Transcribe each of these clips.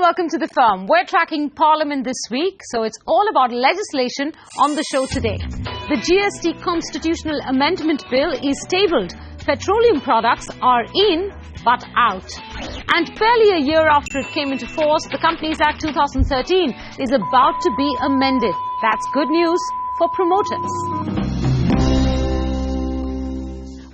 welcome to The Firm. We're tracking Parliament this week, so it's all about legislation on the show today. The GST Constitutional Amendment Bill is tabled. Petroleum products are in, but out. And barely a year after it came into force, the Companies Act 2013 is about to be amended. That's good news for promoters.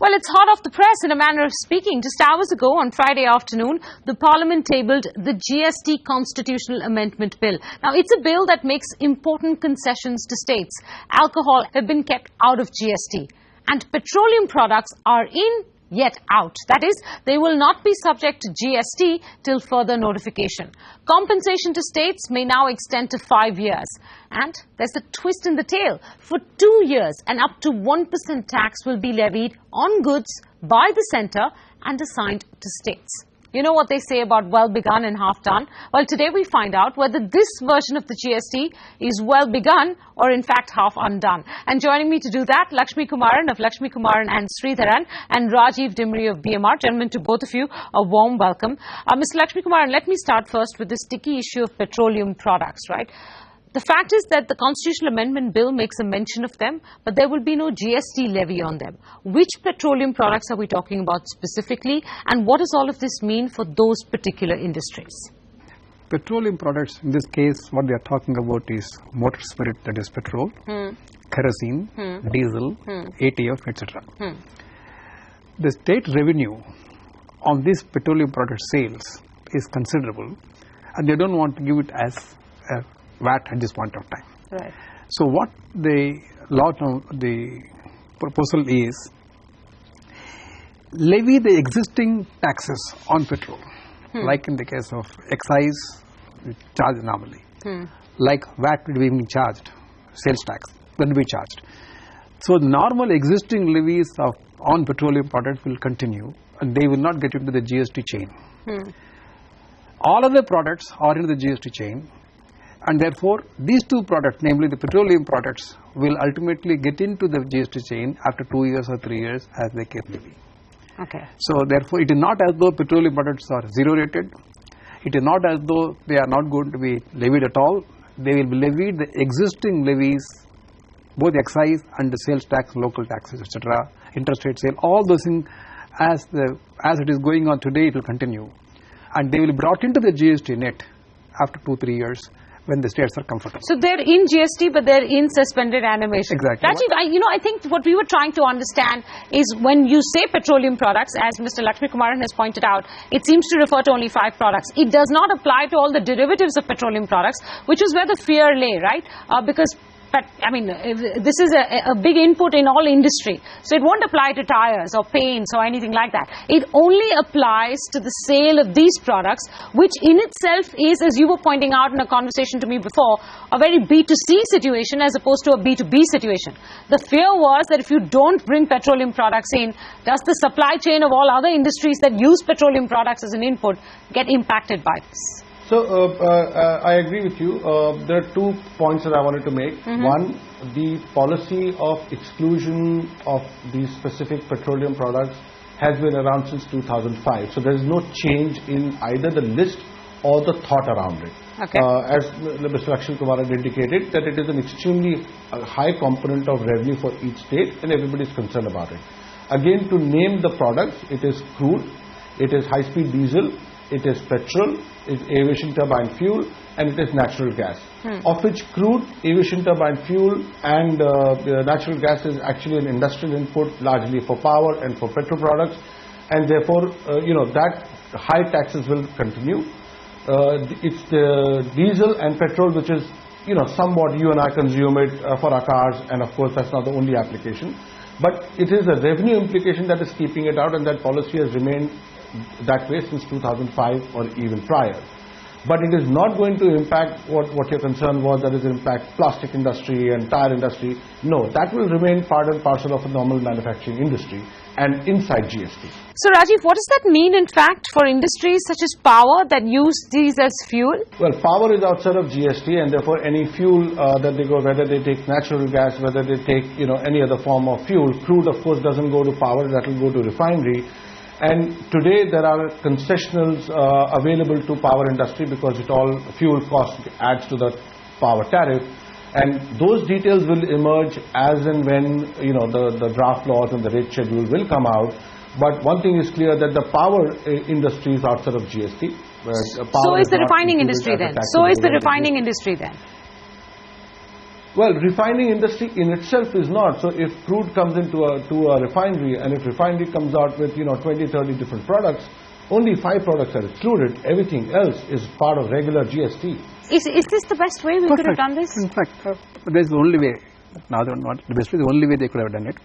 Well, it's hot off the press in a manner of speaking. Just hours ago on Friday afternoon, the Parliament tabled the GST Constitutional Amendment Bill. Now, it's a bill that makes important concessions to states. Alcohol have been kept out of GST, and petroleum products are in, yet out. That is, they will not be subject to GST till further notification. Compensation to states may now extend to 5 years. And there's a twist in the tale. For 2 years, an up to 1% tax will be levied on goods by the centre and assigned to states. You know what they say about well begun and half done? Well, today we find out whether this version of the GST is well begun or in fact half undone. And joining me to do that, Lakshmi Kumaran of Lakshmi Kumaran and Sridharan and Rajiv Dimri of BMR. Gentlemen, to both of you, a warm welcome. Mr. Lakshmi Kumaran, let me start first with this sticky issue of petroleum products, right? The fact is that the Constitutional Amendment Bill makes a mention of them, but there will be no GST levy on them. Which petroleum products are we talking about specifically, and what does all of this mean for those particular industries? Petroleum products, in this case, what they are talking about is motor spirit, that is petrol, kerosene, diesel, ATF, etc. The state revenue on these petroleum product sales is considerable, and they don't want to give it as a VAT at this point of time. Right. So what the proposal is, levy the existing taxes on petrol, like in the case of excise, charge normally, like VAT will be charged, sales tax will be charged. So normal existing levies on petroleum products will continue, and they will not get into the GST chain. All other products are in the GST chain, and therefore these two products, namely the petroleum products, will ultimately get into the GST chain after 2 years or 3 years as they get levy. Okay. So therefore it is not as though petroleum products are zero rated. It is not as though they are not going to be levied at all. They will be levied the existing levies, both excise and the sales tax, local taxes, etc., interstate sale, all those things as it is going on today, it will continue, and they will be brought into the GST net after 2-3 years when the states are comfortable. So they're in GST, but they're in suspended animation. Exactly. Rajiv, I think what we were trying to understand is when you say petroleum products, as Mr. Lakshmi Kumaran has pointed out, it seems to refer to only 5 products. It does not apply to all the derivatives of petroleum products, which is where the fear lay, right? Because this is a big input in all industry. So it won't apply to tires or paints or anything like that. It only applies to the sale of these products, which in itself is, as you were pointing out in a conversation to me before, a very B2C situation as opposed to a B2B situation. The fear was that if you don't bring petroleum products in, does the supply chain of all other industries that use petroleum products as an input get impacted by this? So, I agree with you. There are 2 points that I wanted to make. One, the policy of exclusion of these specific petroleum products has been around since 2005. So, there is no change in either the list or the thought around it. Okay. As Mr. Lakshmi Kumaran indicated, that it is an extremely high component of revenue for each state, and everybody is concerned about it. Again, to name the products, it is crude, it is high-speed diesel, it is petrol, it is aviation turbine fuel, and it is natural gas. Of which crude, aviation turbine fuel and natural gas is actually an industrial input largely for power and for petrol products, and therefore that high taxes will continue. It's the diesel and petrol which is somewhat you and I consume it for our cars, and of course that's not the only application, but it is the revenue implication that is keeping it out, and that policy has remained that way since 2005 or even prior. But it is not going to impact what your concern was, that is impact plastic industry and tire industry. No, that will remain part and parcel of a normal manufacturing industry and inside GST. So Rajiv, what does that mean in fact for industries such as power that use these as fuel? Well, power is outside of GST, and therefore any fuel that they go, whether they take natural gas, whether they take any other form of fuel, crude of course doesn't go to power, that will go to refinery. And today there are concessionals available to power industry because it all fuel cost adds to the power tariff. And those details will emerge as and when the draft laws and the rate schedule will come out. But one thing is clear, that the power industry is outside of GST. So is the refining industry then? So is the refining industry then? Well, refining industry in itself is not. So if crude comes into a refinery, and if refinery comes out with 20, 30 different products, only 5 products are excluded. Everything else is part of regular GST. Is this the best way we could have done this? In fact, there is the only way. Now, not the best way. The only way they could have done it.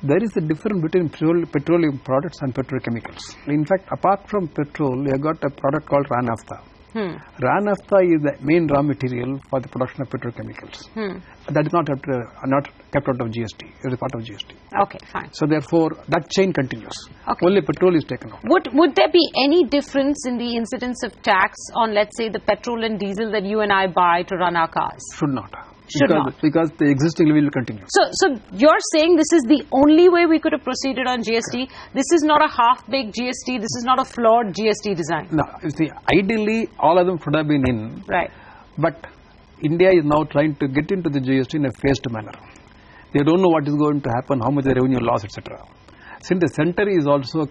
There is a difference between petroleum products and petrochemicals. In fact, apart from petrol, you have got a product called raw naphtha. Raw naphtha is the main raw material for the production of petrochemicals. That is not kept out of GST. It is part of GST. Okay, fine. So therefore, that chain continues. Okay. Only petrol is taken out. Would there be any difference in the incidence of tax on, let's say, the petrol and diesel that you and I buy to run our cars? Should not. Because the existing level will continue. So you're saying this is the only way we could have proceeded on GST? This is not a half-baked GST. This is not a flawed GST design. No, you see, ideally all of them should have been in. Right. But India is now trying to get into the GST in a phased manner. They don't know what is going to happen, how much the revenue loss, etc. Since the centre is also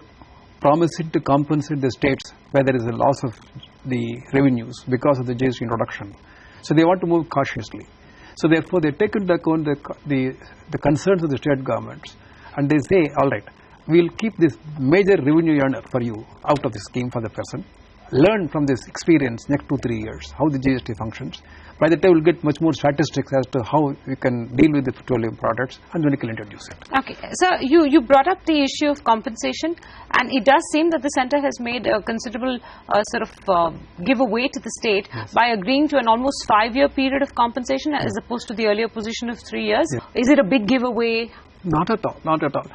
promising to compensate the states where there is a loss of the revenues because of the GST introduction, so they want to move cautiously. So therefore, they take into account the concerns of the state governments, and they say, all right, we will keep this major revenue earner for you out of the scheme for the person. Learn from this experience next 2-3 years how the GST functions. By the time we'll get much more statistics as to how we can deal with the petroleum products, and then we can introduce it. Okay, so you brought up the issue of compensation, and it does seem that the centre has made a considerable giveaway to the state by agreeing to an almost 5-year period of compensation as opposed to the earlier position of 3 years. Is it a big giveaway? Not at all. Not at all.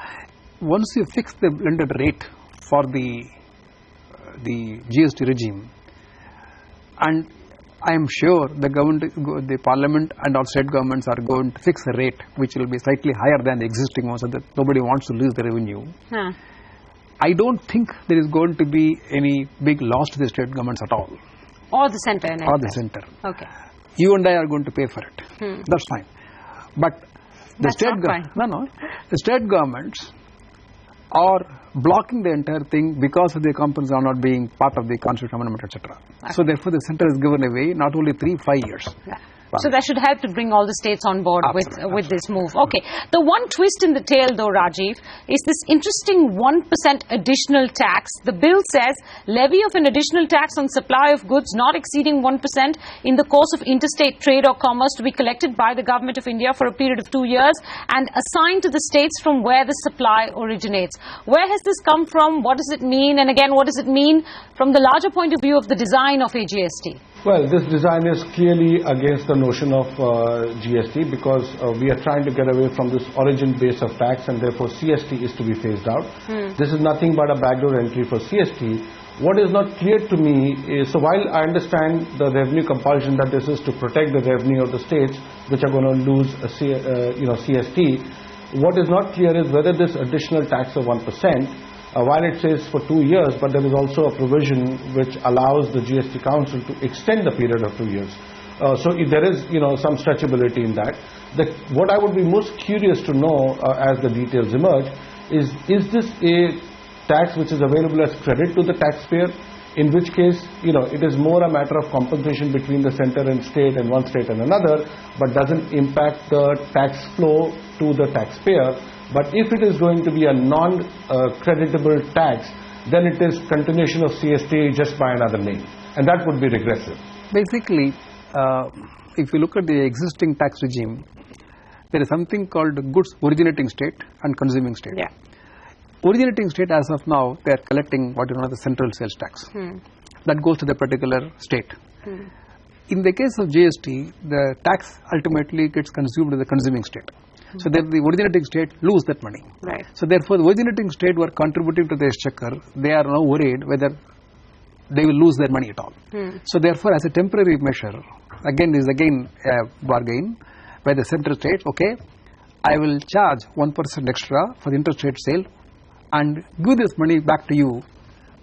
Once you fix the blended rate for the GST regime, and I am sure the government, the parliament and all state governments are going to fix a rate which will be slightly higher than the existing one, so that nobody wants to lose the revenue. I don't think there is going to be any big loss to the state governments at all. Or the centre? Or the centre. Okay. You and I are going to pay for it. That's fine. But the state governments are blocking the entire thing because of the companies are not being part of the constitutional amendment, etc. Okay. So therefore, the centre is given away not only 3-5 years. So that should help to bring all the states on board with this move. Okay. The one twist in the tail, though, Rajiv, is this interesting 1% additional tax. The bill says levy of an additional tax on supply of goods not exceeding 1% in the course of interstate trade or commerce to be collected by the Government of India for a period of 2 years and assigned to the states from where the supply originates. Where has this come from? What does it mean? And again, what does it mean from the larger point of view of the design of a GST? Well, this design is clearly against the notion of GST because we are trying to get away from this origin base of tax, and therefore CST is to be phased out. This is nothing but a backdoor entry for CST. What is not clear to me is, so while I understand the revenue compulsion that this is to protect the revenue of the states which are going to lose CST, what is not clear is whether this additional tax of 1%, while it says for 2 years, but there is also a provision which allows the GST Council to extend the period of 2 years. So if there is, some stretchability in that. What I would be most curious to know as the details emerge is this a tax which is available as credit to the taxpayer? In which case, it is more a matter of compensation between the centre and state and one state and another, but doesn't impact the tax flow to the taxpayer. But if it is going to be a non-creditable tax, then it is continuation of CST just by another name. And that would be regressive. Basically, if you look at the existing tax regime, there is something called goods originating state and consuming state. Yeah. Originating state, as of now, they are collecting what is known as the central sales tax. That goes to the particular state. In the case of GST, the tax ultimately gets consumed in the consuming state. So that the originating state lose that money. Right. So therefore, the originating state were contributing to the exchequer. They are now worried whether they will lose their money at all. So therefore, as a temporary measure, again a bargain by the central state. Okay, I will charge 1% extra for the interstate sale and give this money back to you,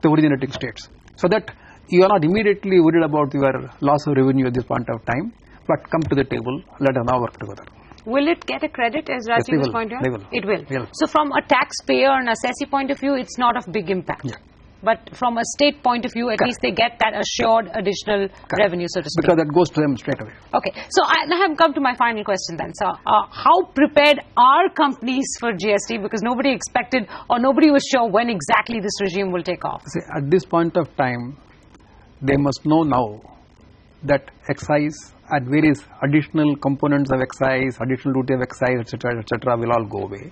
the originating states, so that you are not immediately worried about your loss of revenue at this point of time, but come to the table, let us now work together. Will it get a credit, as Rajiv was pointing out? It will. Will. So from a taxpayer and assessee point of view, it's not of big impact. Yeah. But from a state point of view, at least they get that assured additional revenue, so to speak. Because that goes to them straight away. Okay, so I have come to my final question then. So how prepared are companies for GST? Because nobody expected or nobody was sure when exactly this regime will take off. See, at this point of time, they must know now that excise and various additional components of excise, additional duty of excise, etc., will all go away.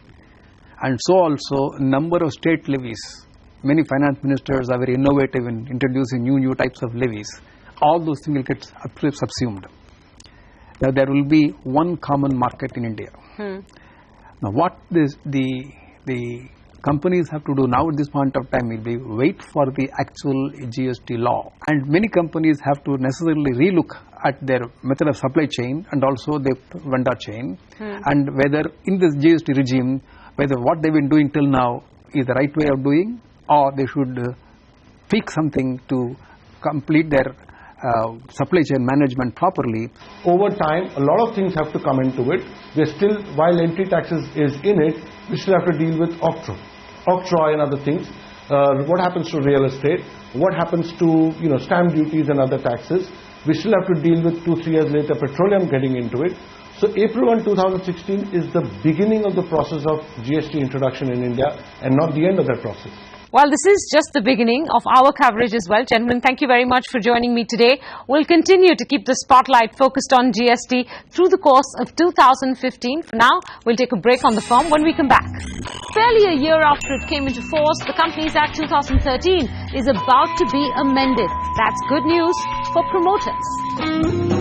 And so also, number of state levies. Many finance ministers are very innovative in introducing new types of levies. All those things will get subsumed. Now, there will be one common market in India. Now, what the companies have to do now at this point of time will be wait for the actual GST law. And many companies have to necessarily relook at their method of supply chain and also their vendor chain, and whether in this GST regime, whether what they've been doing till now is the right way of doing, or they should tweak something to complete their supply chain management properly. Over time, a lot of things have to come into it. We're still, while entry taxes is in it, we still have to deal with octroi and other things. What happens to real estate? What happens to stamp duties and other taxes? We still have to deal with 2-3 years later petroleum getting into it. So April 1, 2016 is the beginning of the process of GST introduction in India and not the end of that process. Well, this is just the beginning of our coverage as well. Gentlemen, thank you very much for joining me today. We'll continue to keep the spotlight focused on GST through the course of 2015. For now, we'll take a break on the firm. When we come back, barely a year after it came into force, the Companies Act 2013 is about to be amended. That's good news for promoters.